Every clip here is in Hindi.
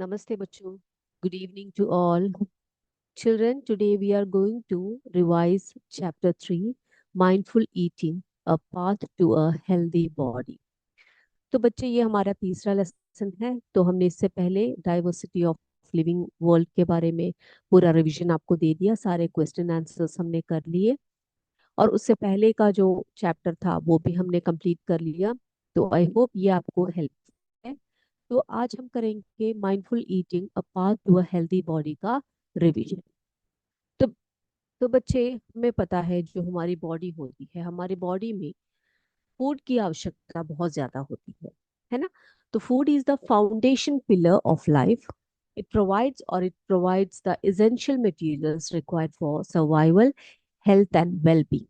Namaste, bachcho. Good evening to all. Children, today we are going to revise chapter 3, Mindful Eating, a path to a healthy body. तो बच्चे ये हमारा तीसरा लेसन है। तो हमने इससे पहले डाइवर्सिटी ऑफ लिविंग वर्ल्ड के बारे में पूरा रिवीजन आपको दे दिया, सारे क्वेश्चन आंसर्स हमने कर लिए और उससे पहले का जो चैप्टर था वो भी हमने कंप्लीट कर लिया। तो आई होप ये आपको हेल्प है। तो आज हम करेंगे mindful eating a path to a healthy body का रिवीजन। तो तो बच्चे, हमें पता है जो हमारी बॉडी होती है, हमारी बॉडी में फूड की आवश्यकता बहुत ज्यादा होती है ना। तो food is the foundation pillar of life. It provides the essential materials required for survival, health and wellbeing.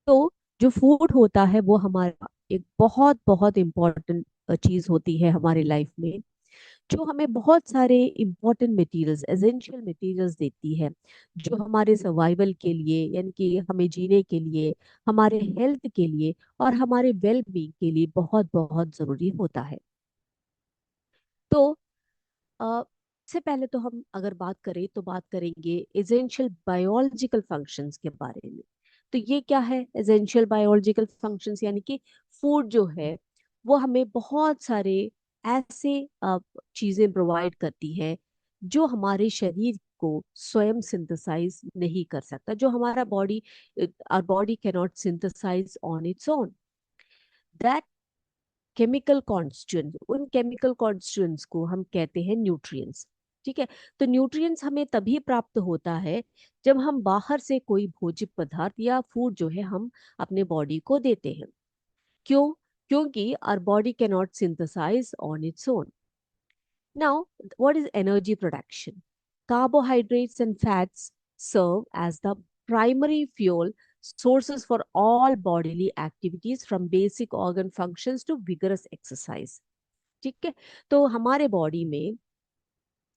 तो जो फूड होता है वो हमारा एक बहुत बहुत इम्पोर्टेंट चीज होती है हमारी लाइफ में, जो हमें बहुत सारे इम्पोर्टेंट मटेरियल्स, एसेंशियल मटेरियल्स देती है, जो हमारे सर्वाइवल के लिए, यानी कि हमें जीने के लिए, हमारे हेल्थ के लिए और हमारे वेल बीइंग के लिए बहुत बहुत जरूरी होता है। तो इससे पहले तो हम अगर बात करें तो बात करेंगे एसेंशियल बायोलॉजिकल फंक्शंस के बारे में। तो ये क्या है एसेंशियल बायोलॉजिकल फंक्शंस? यानी कि फूड जो है वो हमें बहुत सारे ऐसे चीजें प्रोवाइड करती है जो हमारे शरीर को स्वयं सिंथेसाइज नहीं कर सकता, जो हमारा body, our body can not synthesise on its own. That chemical constituents, उन केमिकल कॉन्स्टिट्यूएंट्स को हम कहते हैं न्यूट्रिएंट्स। ठीक है। तो न्यूट्रिएंट्स हमें तभी प्राप्त होता है जब हम बाहर से कोई भोज्य पदार्थ या फूड जो है हम अपने बॉडी को देते हैं। क्यों? क्योंकि our body can not synthesise on its own. Now, what is energy production? Carbohydrates and fats serve as the primary fuel sources for all bodily activities, from basic organ functions to vigorous exercise. ठीक है। तो हमारे बॉडी में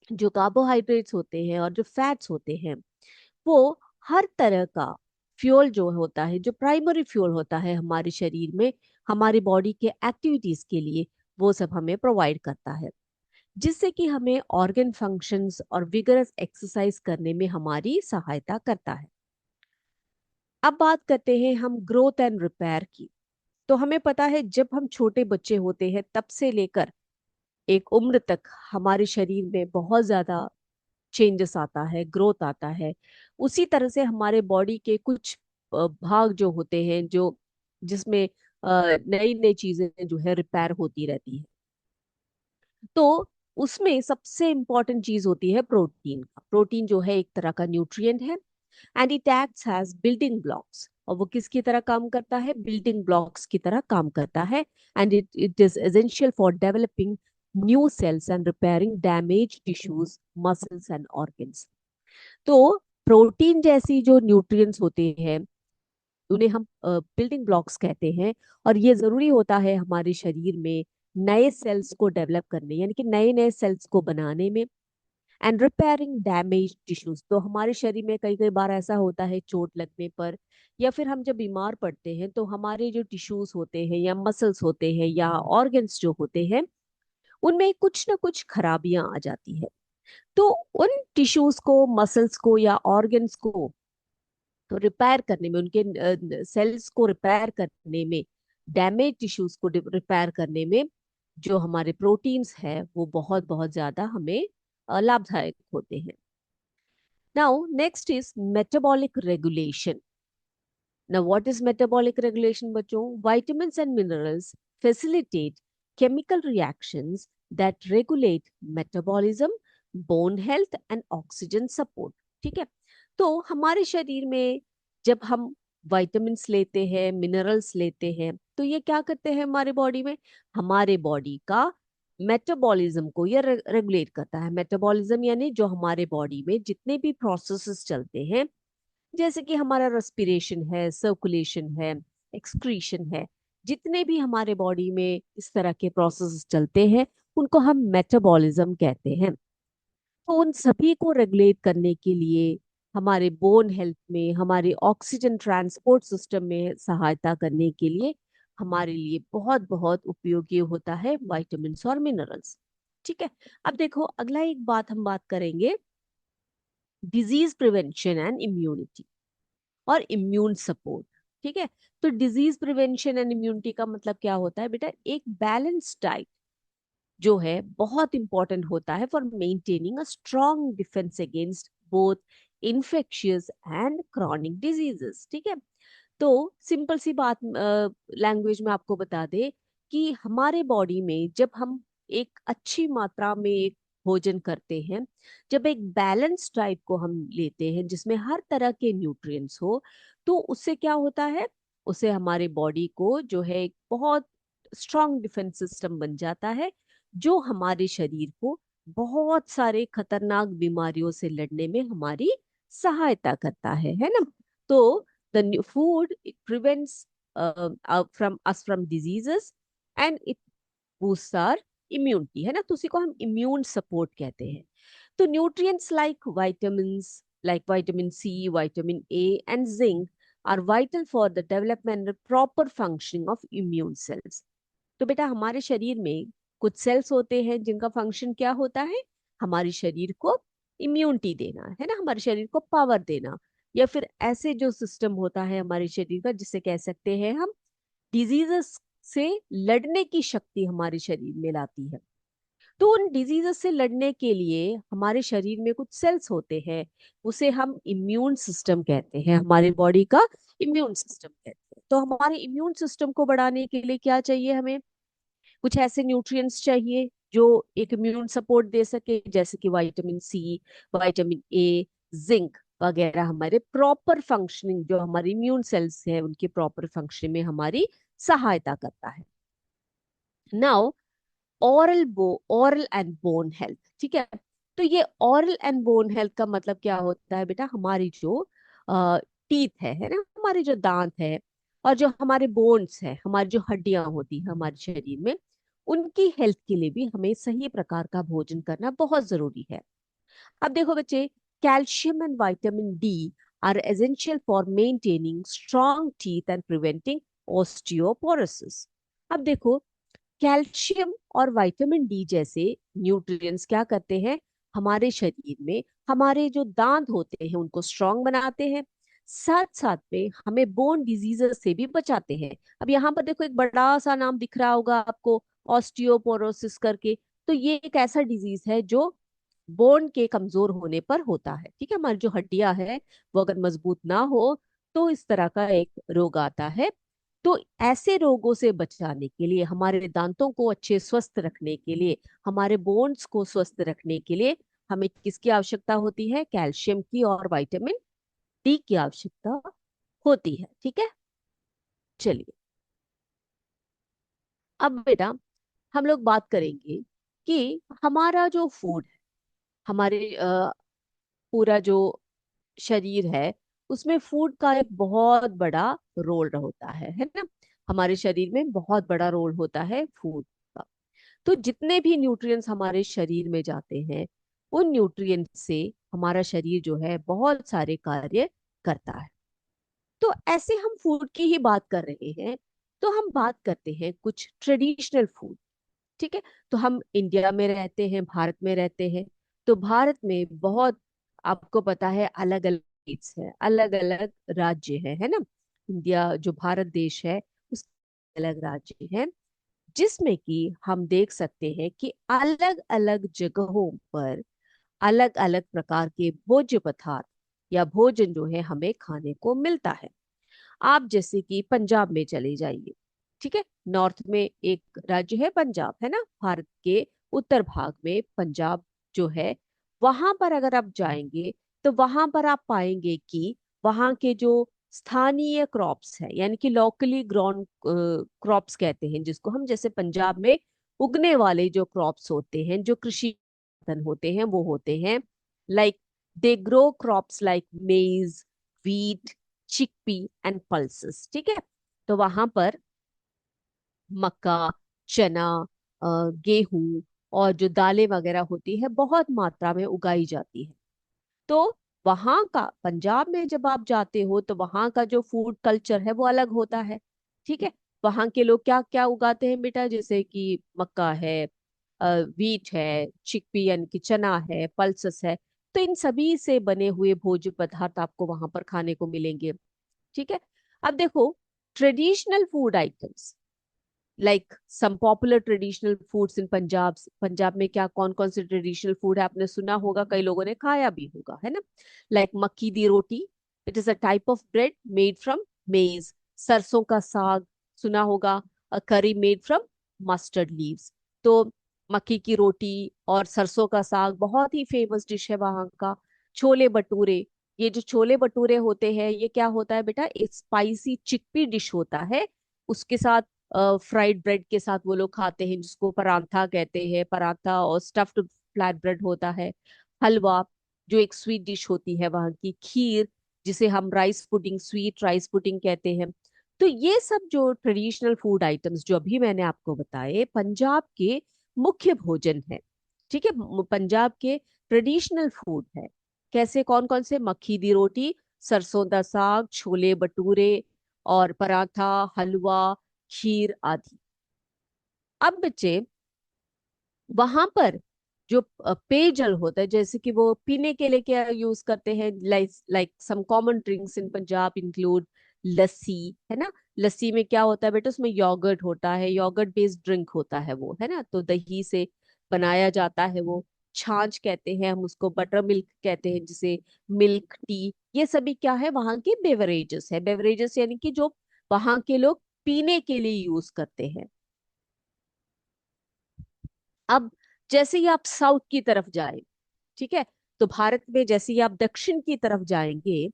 जो कार्बोहाइड्रेट्स होते हैं और जो फैट्स होते हैं वो हर तरह का फ्यूल जो होता है, जो प्राइमरी फ्यूल होता है हमारे शरीर में, हमारी बॉडी के एक्टिविटीज के लिए, वो सब हमें प्रोवाइड करता है, जिससे कि हमें ऑर्गन फंक्शंस और विगरस एक्सरसाइज करने में हमारी सहायता करता है। अब बात करते हैं हम ग्रोथ एंड रिपेयर की। तो हमें पता है जब हम छोटे बच्चे होते हैं तब से लेकर एक उम्र तक हमारे शरीर में बहुत ज्यादा चेंजेस आता है, ग्रोथ आता है। उसी तरह से हमारे बॉडी के कुछ भाग जो होते हैं, जो जिसमें नई नई चीजें जो है रिपेयर होती रहती है। तो उसमें सबसे इंपॉर्टेंट चीज होती है प्रोटीन का। प्रोटीन जो है एक तरह का न्यूट्रिएंट है and it acts as building blocks. और वो किसकी तरह काम करता है? बिल्डिंग ब्लॉक्स की तरह काम करता है। And it it is essential for developing new sales and repairing damage tissues, muscles and organs. तो प्रोटीन जैसी जो न्यूट्रिएंट्स होते हैं उन्हें हम बिल्डिंग ब्लॉक्स कहते हैं। और ये जरूरी होता है हमारे शरीर में नए सेल्स को डेवलप करने, यानी कि नए नए सेल्स को बनाने में, एंड रिपेयरिंग डैमेज टिश्यूज। तो हमारे शरीर में कई कई बार ऐसा होता है चोट लगने पर या फिर हम जब बीमार पड़ते हैं तो हमारे जो टिश्यूज होते हैं या मसल्स होते हैं या ऑर्गन्स जो होते हैं उनमें कुछ ना कुछ खराबियां आ जाती है। तो उन टिश्यूज को, मसल्स को या ऑर्गन्स को तो रिपेयर करने में, उनके सेल्स को रिपेयर करने में, डैमेज टिश्यूज को रिपेयर करने में जो हमारे प्रोटीन्स है वो बहुत बहुत ज्यादा हमें लाभदायक होते हैं। Now next is metabolic regulation. Now, what is metabolic regulation, बच्चों? Vitamins and minerals facilitate chemical reactions that regulate metabolism, bone health and oxygen support. ठीक है। तो हमारे शरीर में जब हम विटामिन्स लेते हैं, मिनरल्स लेते हैं, तो ये क्या करते हैं हमारे बॉडी में? हमारे बॉडी का मेटाबॉलिज्म को ये रेगुलेट करता है। मेटाबॉलिज्म यानी जो हमारे बॉडी में जितने भी प्रोसेसेस चलते हैं, जैसे कि हमारा रेस्पिरेशन है, सर्कुलेशन है, एक्सक्रीशन है, जितने भी हमारे बॉडी में इस तरह के प्रोसेस चलते हैं उनको हम मेटाबॉलिज्म कहते हैं। तो उन सभी को रेगुलेट करने के लिए, हमारे बोन हेल्थ में, हमारे ऑक्सीजन ट्रांसपोर्ट सिस्टम में सहायता करने के लिए हमारे लिए बहुत बहुत उपयोगी होता है विटामिन्स और मिनरल्स। ठीक है। अब देखो अगला एक बात हम बात करेंगे, डिजीज प्रिवेंशन एंड इम्यूनिटी और इम्यून सपोर्ट। ठीक है। तो डिजीज प्रिवेंशन एंड इम्यूनिटी का मतलब क्या होता है बेटा, एक बैलेंस डाइट जो है बहुत इंपॉर्टेंट होता है for maintaining a strong defence against both infectious and chronic diseases. ठीक है। तो सिंपल सी बात लैंग्वेज में आपको बता दे कि हमारे बॉडी में जब हम एक अच्छी मात्रा में एक भोजन करते हैं, जब एक बैलेंस डाइट को हम लेते हैं जिसमें हर तरह के न्यूट्रिएंट्स हो, तो उससे क्या होता है, उससे हमारे बॉडी को जो है एक बहुत स्ट्रांग डिफेंस सिस्टम बन जाता है, जो हमारे शरीर को बहुत सारे खतरनाक बीमारियों से लड़ने में हमारी सहायता करता है ना। तो the new food it prevents from us from diseases and it boosts our immunity, है ना। तो उसी को हम इम्यून सपोर्ट कहते हैं। तो nutrients like vitamin C, vitamin A and zinc are vital for the development and proper functioning of immune cells. तो बेटा हमारे शरीर में कुछ सेल्स होते हैं जिनका फंक्शन क्या होता है, हमारे शरीर को इम्यूनिटी देना, है ना, हमारे शरीर को पावर देना, या फिर ऐसे जो सिस्टम होता है हमारे शरीर का जिससे कह सकते हैं हम डिजीजेस से लड़ने की शक्ति हमारे शरीर में लाती है। तो उन डिजीजेस से लड़ने के लिए हमारे शरीर में कुछ सेल्स होते हैं, उसे हम इम्यून सिस्टम कहते हैं, हमारी बॉडी का इम्यून सिस्टम कहते हैं। तो हमारे इम्यून सिस्टम को बढ़ाने के लिए क्या चाहिए, हमें कुछ ऐसे न्यूट्रिएंट्स चाहिए जो एक इम्यून सपोर्ट दे सके, जैसे कि vitamin C, vitamin A, zinc वगैरह हमारे प्रॉपर फंक्शनिंग, जो हमारे इम्यून सेल्स है उनके प्रॉपर फंक्शनिंग में हमारी सहायता करता है। Now oral and bone health. ठीक है। तो ये ऑरल एंड बोन हेल्थ का मतलब क्या होता है बेटा, हमारी जो टीथ है ना, हमारे जो दांत है और जो हमारे बोन्स है, हमारी जो हड्डियां होती है हमारे शरीर में, उनकी हेल्थ के लिए भी हमें सही प्रकार का भोजन करना बहुत जरूरी है। अब देखो बच्चे, calcium and vitamin D R essential for maintaining strong teeth and preventing osteoporosis. अब देखो, कैल्शियम और विटामिन डी जैसे न्यूट्रिएंट्स क्या करते हैं, हमारे शरीर में हमारे जो दांत होते हैं उनको स्ट्रांग बनाते हैं, साथ साथ में हमें बोन डिजीजेस से भी बचाते हैं। अब यहाँ पर देखो एक बड़ा सा नाम दिख रहा होगा आपको, ऑस्टियोपोरोसिस करके। तो ये एक ऐसा डिजीज है जो बोन के कमजोर होने पर होता है। ठीक है, हमारी जो हड्डियां है वो अगर मजबूत ना हो तो इस तरह का एक रोग आता है। तो ऐसे रोगों से बचाने के लिए, हमारे दांतों को अच्छे स्वस्थ रखने के लिए, हमारे बोन्स को स्वस्थ रखने के लिए हमें किसकी आवश्यकता होती है, कैल्शियम की और विटामिन डी की आवश्यकता होती है। ठीक है। चलिए, अब बेटा हम लोग बात करेंगे कि हमारा जो फूड है, हमारे पूरा जो शरीर है, उसमें फूड का एक बहुत बड़ा रोल होता है ना। हमारे शरीर में बहुत बड़ा रोल होता है फूड का। तो जितने भी न्यूट्रिएंट्स हमारे शरीर में जाते हैं, उन न्यूट्रिएंट्स से हमारा शरीर जो है बहुत सारे कार्य करता है। तो ऐसे हम फूड की ही बात कर रहे हैं, तो हम बात करते हैं कुछ ट्रेडिशनल फूड। ठीक है। तो हम इंडिया में रहते हैं, भारत में रहते हैं। तो भारत में बहुत, आपको पता है, अलग अलग स्टेट्स है, अलग अलग राज्य है ना। इंडिया जो भारत देश है उसके अलग राज्य हैं, जिसमें कि हम देख सकते हैं कि अलग अलग जगहों पर अलग अलग प्रकार के भोज्य पदार्थ या भोजन जो है हमें खाने को मिलता है। आप जैसे कि पंजाब में चले जाइए। ठीक है, नॉर्थ में एक राज्य है पंजाब, है ना, भारत के उत्तर भाग में पंजाब जो है, वहां पर अगर आप जाएंगे तो वहां पर आप पाएंगे कि वहां के जो स्थानीय क्रॉप्स है, यानी कि लोकली ग्रोन क्रॉप्स कहते हैं जिसको हम, जैसे पंजाब में उगने वाले जो क्रॉप्स होते हैं, जो कृषि उत्पादन होते हैं, वो होते हैं like they grow crops like मेज, wheat, चिकपी एंड पल्सेस। ठीक है। तो वहां पर मक्का, चना, गेहूं और जो दालें वगैरह होती है बहुत मात्रा में उगाई जाती है। तो वहां का, पंजाब में जब आप जाते हो तो वहां का जो फूड कल्चर है वो अलग होता है। ठीक है। वहां के लोग क्या क्या उगाते हैं बेटा, जैसे कि मक्का है, वीट है, चिकपी यानी कि चना है, पल्सेस है। तो इन सभी से बने हुए भोज्य पदार्थ आपको वहां पर खाने को मिलेंगे। ठीक है। अब देखो, traditional food items like some popular traditional foods in Punjab. Punjab में क्या कौन कौन से ट्रेडिशनल फूड है आपने सुना होगा, कई लोगों ने खाया भी होगा, है ना। लाइक मक्की दी रोटी, it is a type of bread made from maize. सरसों का साग सुना होगा, अ करी मेड फ्रॉम मस्टर्ड लीव्स। तो मक्की की रोटी और सरसों का साग बहुत ही फेमस डिश है वहां का। छोले भटूरे, ये जो छोले भटूरे होते हैं ये क्या होता है बेटा, एक स्पाइसी चिकपी डिश होता है। उसके साथ फ्राइड ब्रेड के साथ वो लोग खाते हैं, जिसको परांठा कहते हैं। परांठा और स्टफ्ड फ्लैट ब्रेड होता है। हलवा, जो एक स्वीट डिश होती है वहाँ की। खीर, जिसे हम rice pudding, sweet rice pudding कहते हैं। तो ये सब जो ट्रेडिशनल फूड आइटम्स जो अभी मैंने आपको बताए, पंजाब के मुख्य भोजन है। ठीक है, पंजाब के ट्रेडिशनल फूड है। कैसे, कौन कौन से? मक्की दी रोटी, सरसों दा साग, छोले भटूरे और पराठा, हलवा, खीर आदि। अब बच्चे, वहां पर जो पेयजल होता है, जैसे कि वो पीने के लिए क्या यूज करते हैं, like like some common drinks in Punjab include lassi, है ना। लस्सी में क्या होता है बेटा, उसमें योगर्ट होता है, योगर्ट बेस्ड ड्रिंक होता है वो, है ना। तो दही से बनाया जाता है वो। छाछ कहते हैं हम उसको, बटर मिल्क कहते हैं जिसे, मिल्क टी। ये सभी क्या है, वहां के बेवरेजेस है। बेवरेजेस यानी कि जो वहां के लोग पीने के लिए यूज करते हैं। अब जैसे ही आप साउथ की तरफ जाए, ठीक है, तो भारत में जैसे ही आप दक्षिण की तरफ जाएंगे,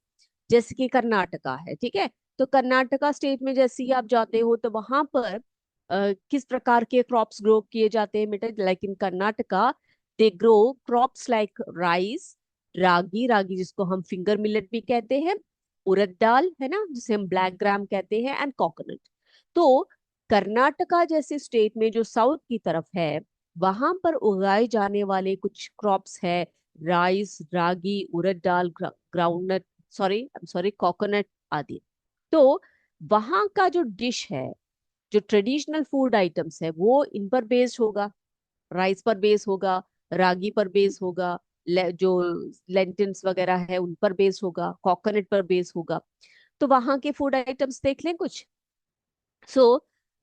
जैसे कि कर्नाटका है, ठीक है। तो कर्नाटका स्टेट में जैसे ही आप जाते हो तो वहां पर किस प्रकार के क्रॉप्स ग्रो किए जाते हैं बेटा, like in Karnataka they grow crops like rice, ragi, ragi जिसको हम फिंगर मिलेट भी कहते हैं, उड़द दाल, है ना, जिसे हम ब्लैक ग्राम कहते हैं, एंड कोकोनट। तो कर्नाटका जैसे स्टेट में जो साउथ की तरफ है, वहां पर उगाए जाने वाले कुछ क्रॉप्स है, राइस, रागी, उड़द दाल, ग्राउंडनट, सॉरी कोकोनट आदि। तो वहां का जो डिश है, जो ट्रेडिशनल फूड आइटम्स है, वो इन पर बेस्ड होगा। राइस पर बेस होगा, रागी पर बेस होगा, जो लेंटिल्स वगैरह है उन पर बेस होगा, कोकोनट पर बेस होगा। तो वहां के फूड आइटम्स देख लें कुछ। So,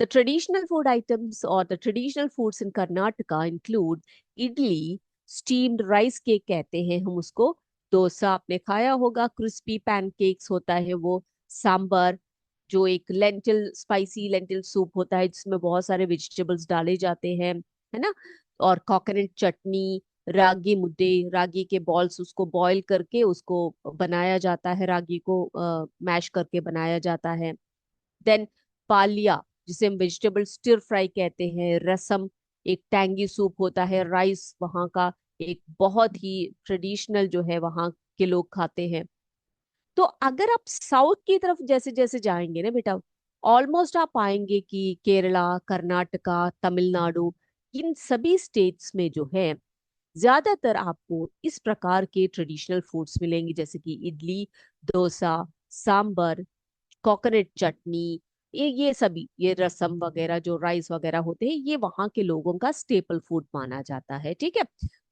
the traditional food items or the traditional foods in Karnataka include idli, steamed rice cake कहते हैं हम उसको, डोसा आपने खाया होगा, क्रिस्पी पैनकेक्स होता है वो, सांबर जो एक लेंटिल, स्पाइसी लेंटिल सूप होता है जिसमें बहुत सारे वेजिटेबल्स डाले जाते हैं, है ना। और कोकोनट चटनी, रागी मुद्दे, रागी के बॉल्स, उसको बॉईल करके उसको बनाया जाता है, रागी को मैश करके बनाया जाता है। देन पालिया, जिसे हम वेजिटेबल स्टिर फ्राई कहते हैं। रसम, एक टैंगी सूप होता है। राइस वहाँ का एक बहुत ही ट्रेडिशनल जो है वहाँ के लोग खाते हैं। तो अगर आप साउथ की तरफ जैसे जैसे जाएंगे ना बेटा, ऑलमोस्ट आप पाएंगे कि केरला, कर्नाटका, तमिलनाडु, इन सभी स्टेट्स में जो है ज्यादातर आपको इस प्रकार के ट्रेडिशनल फूड्स मिलेंगे, जैसे कि इडली, डोसा, सांबर, कोकोनट चटनी, ये सभी, ये रसम वगैरह जो राइस वगैरह होते हैं, ये वहाँ के लोगों का स्टेपल फूड माना जाता है। ठीक है।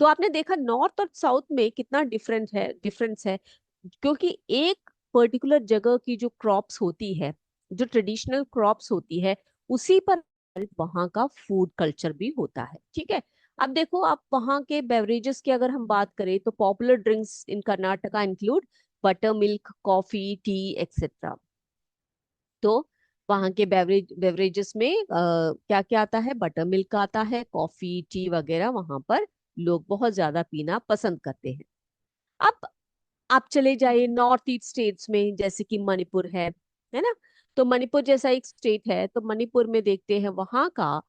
तो आपने देखा नॉर्थ और साउथ में कितना डिफरेंस है। क्योंकि एक पर्टिकुलर जगह की जो क्रॉप्स होती है, जो ट्रेडिशनल क्रॉप्स होती है, उसी पर वहाँ का फूड कल्चर भी होता है। ठीक है। अब देखो, आप वहाँ के बेवरेजेस की अगर हम बात करें तो popular drinks in Karnataka include buttermilk, coffee, tea etcetera. तो वहाँ के बेवरेजेस में क्या क्या आता है, बटर मिल्क आता है, कॉफी, टी वगैरह वहाँ पर लोग बहुत ज्यादा पीना पसंद करते हैं। अब आप चले जाइए नॉर्थ ईस्ट स्टेट्स में, जैसे कि मणिपुर है ना। तो मणिपुर जैसा एक स्टेट है, तो मणिपुर में देखते हैं वहाँ का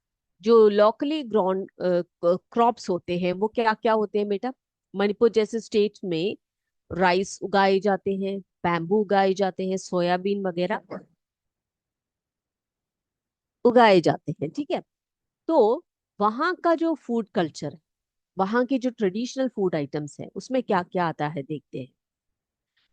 जो लोकली ग्राउंड क्रॉप्स होते हैं वो क्या क्या होते हैं बेटा। मणिपुर जैसे स्टेट में राइस उगाए जाते हैं, बैम्बू उगाए जाते हैं, सोयाबीन वगैरह उगाए जाते हैं। ठीक है। तो वहाँ का जो फूड कल्चर, वहाँ के जो ट्रेडिशनल फूड आइटम्स है, उसमें क्या क्या आता है देखते हैं।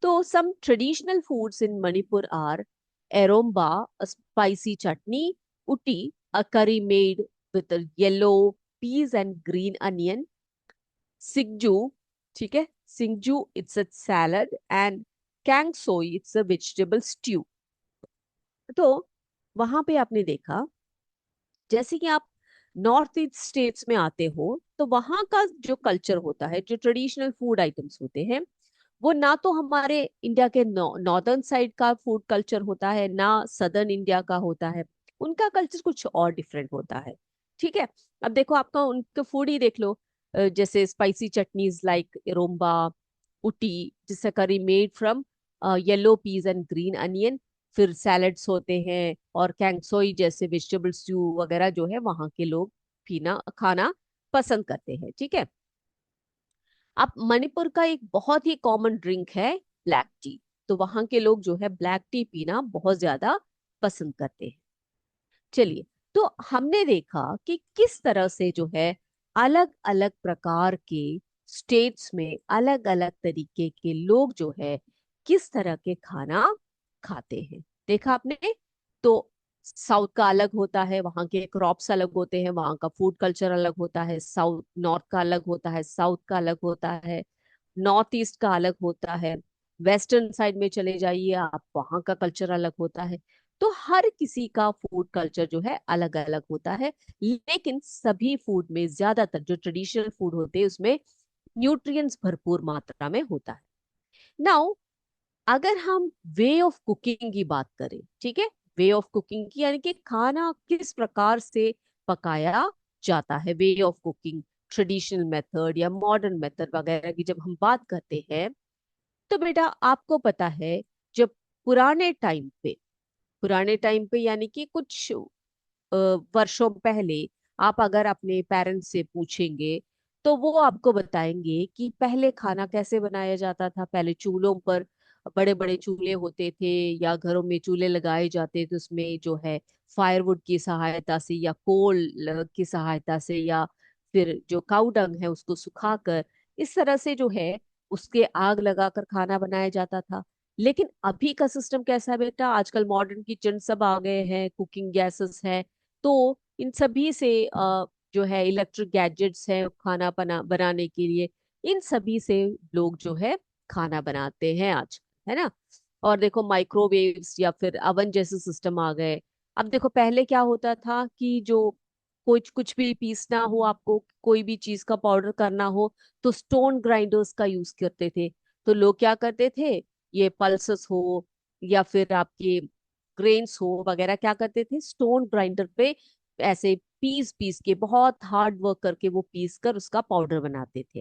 तो some traditional foods in Manipur are eromba, a spicy chutney, utti, a curry made with a yellow peas and green onion, singju, ठीक है, singju it's a salad, and kangshoi it's a vegetable stew. तो वहां पे आपने देखा, जैसे कि आप नॉर्थ ईस्ट स्टेट्स में आते हो, तो वहां का जो कल्चर होता है, जो ट्रेडिशनल फूड आइटम्स होते हैं, वो ना तो हमारे इंडिया के नॉर्दर्न साइड का फूड कल्चर होता है, ना सदर्न इंडिया का होता है। उनका कल्चर कुछ और डिफरेंट होता है। ठीक है। अब देखो, आपका उनका फूड ही देख लो। जैसे स्पाइसी चटनीज लाइक रोम्बा, उटी, जिससे curry made from yellow peas and green onion, फिर सैलड्स होते हैं, और कैंगसोई जैसे वेजिटेबल स्ट्यू वगैरह जो है वहाँ के लोग पीना खाना पसंद करते हैं। ठीक है। अब मणिपुर का एक बहुत ही कॉमन ड्रिंक है ब्लैक टी। तो वहाँ के लोग जो है ब्लैक टी पीना बहुत ज्यादा पसंद करते हैं। चलिए, तो हमने देखा कि किस तरह से जो है अलग अलग प्रकार के स्टेट्स में अलग अलग तरीके के लोग जो है किस तरह के खाना खाते हैं। देखा आपने। तो साउथ का अलग होता है, वहाँ के क्रॉप्स अलग होते हैं, वहाँ का फूड कल्चर अलग होता है। साउथ नॉर्थ का अलग होता है, साउथ का अलग होता है, नॉर्थ ईस्ट का अलग होता है, वेस्टर्न साइड में चले जाइए आप, वहाँ का कल्चर अलग होता है। तो हर किसी का फूड कल्चर जो है अलग अलग होता है। लेकिन सभी फूड में ज्यादातर जो ट्रेडिशनल फूड होते हैं उसमें न्यूट्रिएंट्स भरपूर मात्रा में होता है। नाउ, अगर हम वे ऑफ कुकिंग की बात करें, ठीक है, वे ऑफ कुकिंग की यानी कि खाना किस प्रकार से पकाया जाता है, way of cooking, traditional method या मॉडर्न मेथड वगैरह की जब हम बात करते हैं, तो बेटा आपको पता है, जब पुराने टाइम पे, पुराने टाइम पे यानी कि कुछ वर्षों पहले, आप अगर अपने पेरेंट्स से पूछेंगे तो वो आपको बताएंगे कि पहले खाना कैसे बनाया जाता था। पहले चूल्हों पर बड़े बड़े चूल्हे होते थे, या घरों में चूल्हे लगाए जाते थे, उसमें जो है फायरवुड की सहायता से या कोल की सहायता से, या फिर जो काऊ डंग है उसको सुखाकर, इस तरह से जो है उसके आग लगाकर खाना बनाया जाता था। लेकिन अभी का सिस्टम कैसा है बेटा, आजकल मॉडर्न किचन सब आ गए हैं, कुकिंग गैसेस हैं। तो इन सभी से जो है इलेक्ट्रिक गैजेट्स हैं खाना बनाने के लिए, इन सभी से लोग जो है खाना बनाते हैं आज, है ना। और देखो, माइक्रोवेव्स या फिर अवन जैसे सिस्टम आ गए। अब देखो, पहले क्या होता था कि जो कुछ कुछ भी पीसना हो, आपको कोई भी चीज का पाउडर करना हो, तो स्टोन ग्राइंडर्स का यूज करते थे। तो लोग क्या करते थे, ये पल्सेस हो या फिर आपके ग्रेन्स हो वगैरह, क्या करते थे, स्टोन ग्राइंडर पे ऐसे पीस पीस के, बहुत हार्ड वर्क करके वो पीस कर उसका पाउडर बनाते थे,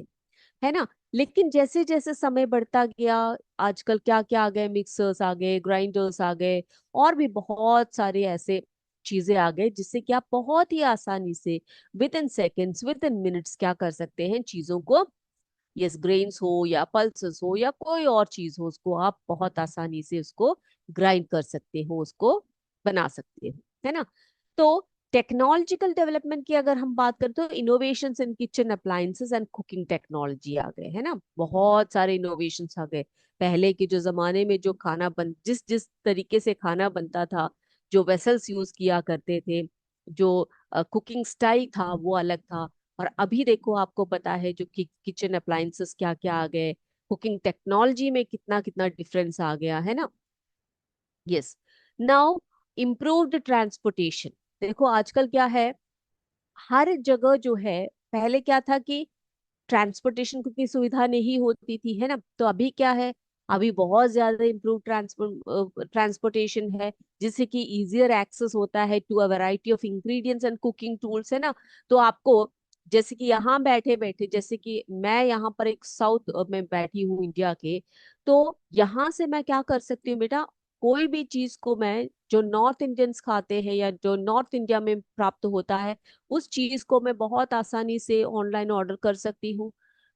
है ना। लेकिन जैसे जैसे समय बढ़ता गया, आजकल क्या क्या आ गए, मिक्सर्स आ गए, ग्राइंडर्स आ गए, और भी बहुत सारे ऐसे चीजें आ गए जिससे कि आप बहुत ही आसानी से with in seconds, with in minutes क्या कर सकते हैं, चीजों को, यस, ग्रेन्स हो या पल्सेस हो या कोई और चीज हो, उसको आप बहुत आसानी से उसको ग्राइंड कर सकते हो, उसको बना सकते हो, है ना। तो टेक्नोलॉजिकल डेवलपमेंट की अगर हम बात करें, तो innovations in kitchen appliances and cooking technology आ गए, है ना, बहुत सारे इनोवेशंस आ गए। पहले के जो जमाने में जो खाना बन जिस जिस तरीके से खाना बनता था, जो वेसल्स यूज किया करते थे, जो कुकिंग स्टाइल था वो अलग था। और अभी देखो, आपको पता है जो कि किचन अप्लायंसेस क्या क्या आ गए, कुकिंग टेक्नोलॉजी में कितना कितना डिफरेंस आ गया, है ना। यस। Now, improved transportation. देखो आजकल क्या है, हर जगह जो है, पहले क्या था कि ट्रांसपोर्टेशन की उतनी सुविधा नहीं होती थी, है ना। तो अभी क्या है, अभी बहुत ज्यादा इम्प्रूव ट्रांसपोर्टेशन है, जिससे कि इजियर एक्सेस होता है to a variety of ingredients and cooking tools, है ना। तो आपको, जैसे कि यहाँ बैठे बैठे, जैसे कि मैं यहाँ पर एक साउथ में बैठी हूँ इंडिया के, तो यहाँ से मैं क्या कर सकती हूँ बेटा, कोई भी चीज को मैं, जो नॉर्थ इंडियंस खाते हैं या जो नॉर्थ इंडिया में प्राप्त होता है, उस चीज को मैं बहुत आसानी से ऑनलाइन ऑर्डर कर सकती हूँ।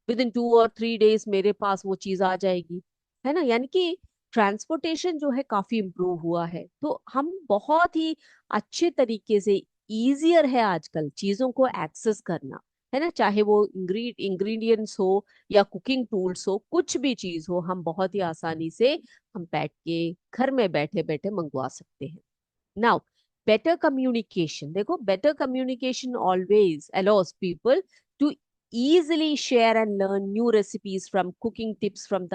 विद इन 2 और 3 डेज मेरे पास वो चीज आ जाएगी, है ना। यानी कि ट्रांसपोर्टेशन जो है काफी इम्प्रूव हुआ है। तो हम बहुत ही अच्छे तरीके से, इजियर है आजकल चीजों को एक्सेस करना, है ना। चाहे वो इंग्रेडिएंट्स हो या कुकिंग टूल्स हो, कुछ भी चीज हो, हम बहुत ही आसानी से हम बैठ के घर में बैठे बैठे मंगवा सकते हैं। नाउ, बेटर कम्युनिकेशन, देखो better communication always allows people to easily share and learn new recipes from cooking tips from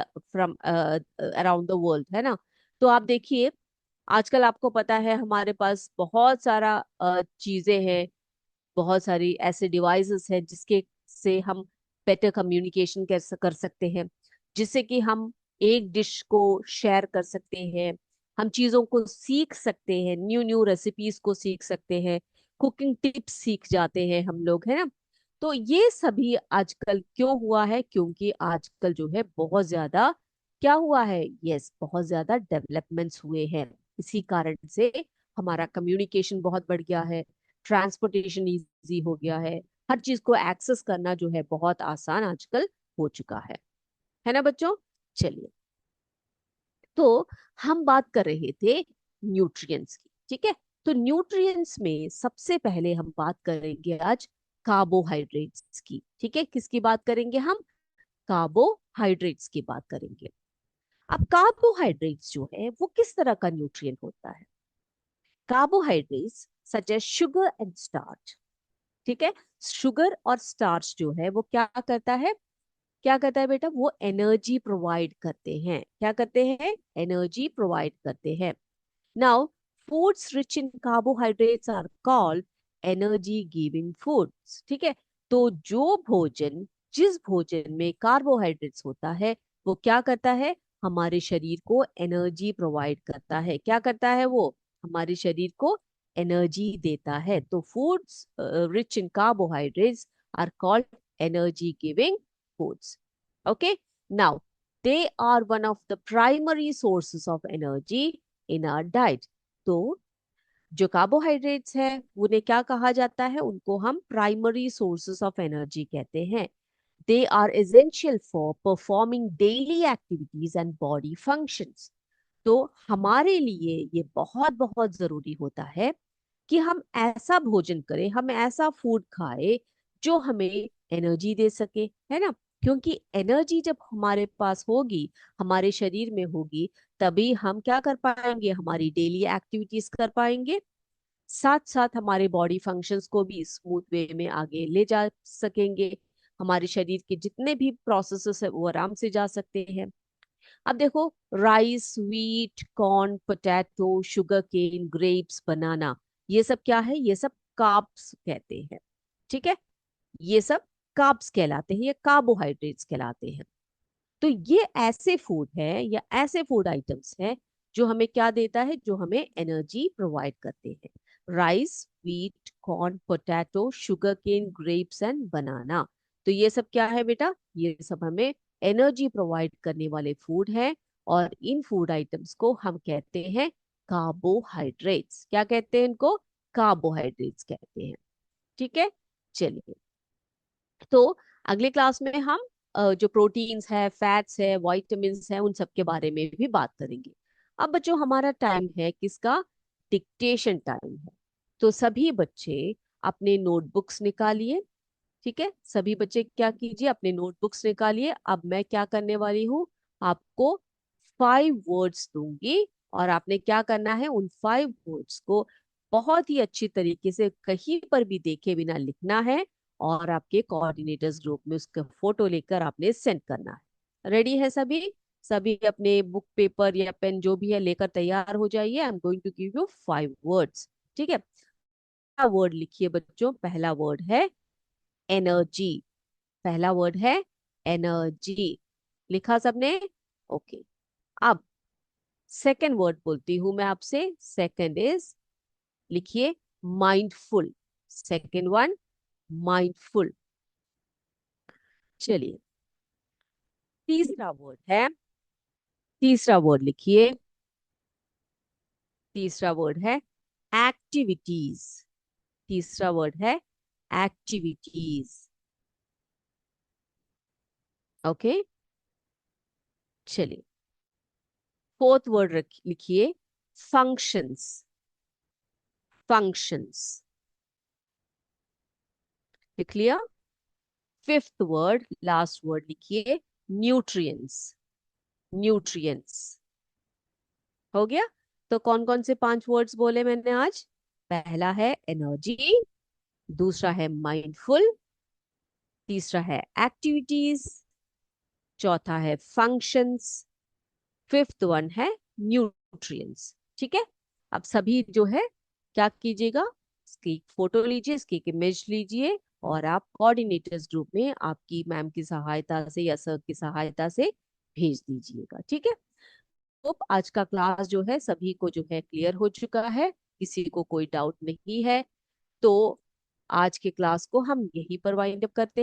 around the world, है ना। तो आप देखिए आजकल आपको पता है हमारे पास बहुत सारा चीजें हैं, बहुत सारी ऐसे डिवाइसेस हैं जिसके से हम बेटर कम्युनिकेशन कर सकते हैं, जिससे कि हम एक डिश को शेयर कर सकते हैं, हम चीज़ों को सीख सकते हैं, न्यू न्यू रेसिपीज को सीख सकते हैं, कुकिंग टिप्स सीख जाते हैं हम लोग, है ना। तो ये सभी आजकल क्यों हुआ है, क्योंकि आजकल जो है बहुत ज्यादा क्या हुआ है, यस बहुत ज्यादा डेवलपमेंट्स हुए हैं। इसी कारण से हमारा कम्युनिकेशन बहुत बढ़ गया है, ट्रांसपोर्टेशन इजी हो गया है, चीज को एक्सेस करना जो है बहुत आसान आजकल हो चुका है ना बच्चों। चलिए, तो हम बात कर रहे थे न्यूट्रिएंट्स की, ठीक है। तो न्यूट्रिएंट्स में सबसे पहले हम बात करेंगे आज कार्बोहाइड्रेट्स की, ठीक है। किसकी बात करेंगे हम, कार्बोहाइड्रेट्स की बात करेंगे। अब कार्बोहाइड्रेट्स जो है वो किस तरह का न्यूट्रिएंट होता है। Carbohydrates such as sugar and starch, ठीक है। शुगर और स्टार्च जो है वो क्या करता है, क्या करता है बेटा, वो एनर्जी प्रोवाइड करते हैं, क्या करते हैं, एनर्जी प्रोवाइड करते हैं। Now foods rich in carbohydrates are called energy giving foods, ठीक है। तो जो भोजन, जिस भोजन में कार्बोहाइड्रेट्स होता है वो क्या करता है, हमारे शरीर को एनर्जी प्रोवाइड करता है, क्या करता है वो, हमारे शरीर को एनर्जी देता है। तो foods rich in carbohydrates are called energy giving foods. Okay, now they are one of the primary sources of energy in our diet. तो जो कार्बोहाइड्रेट्स है उन्हें क्या कहा जाता है, उनको हम प्राइमरी सोर्सेस ऑफ एनर्जी कहते हैं। They are essential for performing daily activities and body functions. तो हमारे लिए ये बहुत बहुत जरूरी होता है कि हम ऐसा भोजन करें, हम ऐसा फूड खाए जो हमें एनर्जी दे सके, है ना। क्योंकि एनर्जी जब हमारे पास होगी, हमारे शरीर में होगी, तभी हम क्या कर पाएंगे, हमारी डेली एक्टिविटीज कर पाएंगे, साथ साथ हमारे बॉडी फंक्शंस को भी स्मूथ वे में आगे ले जा सकेंगे, हमारे शरीर के जितने भी प्रोसेसेस है वो आराम से जा सकते हैं। अब देखो, rice, wheat, corn, potato, sugar cane, grapes, banana, ये सब क्या है, ये सब कार्ब्स कहते हैं, ठीक है। ये सब कार्ब्स कहलाते हैं, ये कार्बोहाइड्रेट्स कहलाते हैं। तो ये ऐसे फूड है या ऐसे फूड आइटम्स हैं जो हमें क्या देता है, जो हमें एनर्जी प्रोवाइड करते हैं। Rice, wheat, corn, potato, sugar cane, grapes and banana, तो ये सब क्या है बेटा, ये सब हमें एनर्जी प्रोवाइड करने वाले फूड है। और इन फूड आइटम्स को हम कहते हैं कार्बोहाइड्रेट्स, क्या कहते हैं इनको, कार्बोहाइड्रेट्स कहते हैं, ठीक है। चलिए, तो अगले क्लास में हम जो प्रोटीन्स है, फैट्स है, विटामिन्स है, उन सब के बारे में भी बात करेंगे। अब बच्चों हमारा टाइम है किसका, डिक्टेशन टाइम है। तो सभी बच्चे अपने नोटबुक्स निकालिए, ठीक है। सभी बच्चे क्या कीजिए, अपने नोटबुक्स निकालिए। अब मैं क्या करने वाली हूँ, आपको 5 वर्ड्स दूंगी और आपने क्या करना है, उन 5 वर्ड्स को बहुत ही अच्छी तरीके से कहीं पर भी देखे बिना लिखना है और आपके कोऑर्डिनेटर्स ग्रुप में उसका फोटो लेकर आपने सेंड करना है। रेडी है सभी, सभी अपने बुक पेपर या पेन जो भी है लेकर तैयार हो जाइए। I am going to give you 5 words, ठीक है। पहला वर्ड लिखिए बच्चों, पहला वर्ड है एनर्जी, पहला वर्ड है एनर्जी, लिखा सबने, ओके। अब सेकेंड वर्ड बोलती हूं मैं आपसे, सेकेंड इज, लिखिए माइंडफुल, सेकेंड वन माइंडफुल। चलिए, तीसरा वर्ड है, तीसरा वर्ड लिखिए, तीसरा वर्ड है एक्टिविटीज, तीसरा वर्ड है एक्टिविटीज, ओके। चलिए, फोर्थ वर्ड लिखिए फंक्शंस, फंक्शंस, लिख लिया। फिफ्थ वर्ड, लास्ट वर्ड लिखिए न्यूट्रिएंट्स, न्यूट्रिएंट्स, हो गया। तो कौन कौन से 5 वर्ड्स बोले मैंने आज, पहला है एनर्जी, दूसरा है माइंडफुल, तीसरा है एक्टिविटीज, चौथा है फंक्शंस, फिफ्थ वन है न्यूट्रिएंट्स। ठीक है। अब सभी जो है क्या कीजिएगा, इसकी फोटो लीजिए, इसकी एक इमेज लीजिए और आप कोऑर्डिनेटर्स ग्रुप में आपकी मैम की सहायता से या सर की सहायता से भेज दीजिएगा। ठीक है। तो आज का क्लास जो है सभी को जो है क्लियर हो चुका है, किसी को कोई डाउट नहीं है। तो आज के क्लास को हम यहीं पर वाइंड अप करते हैं।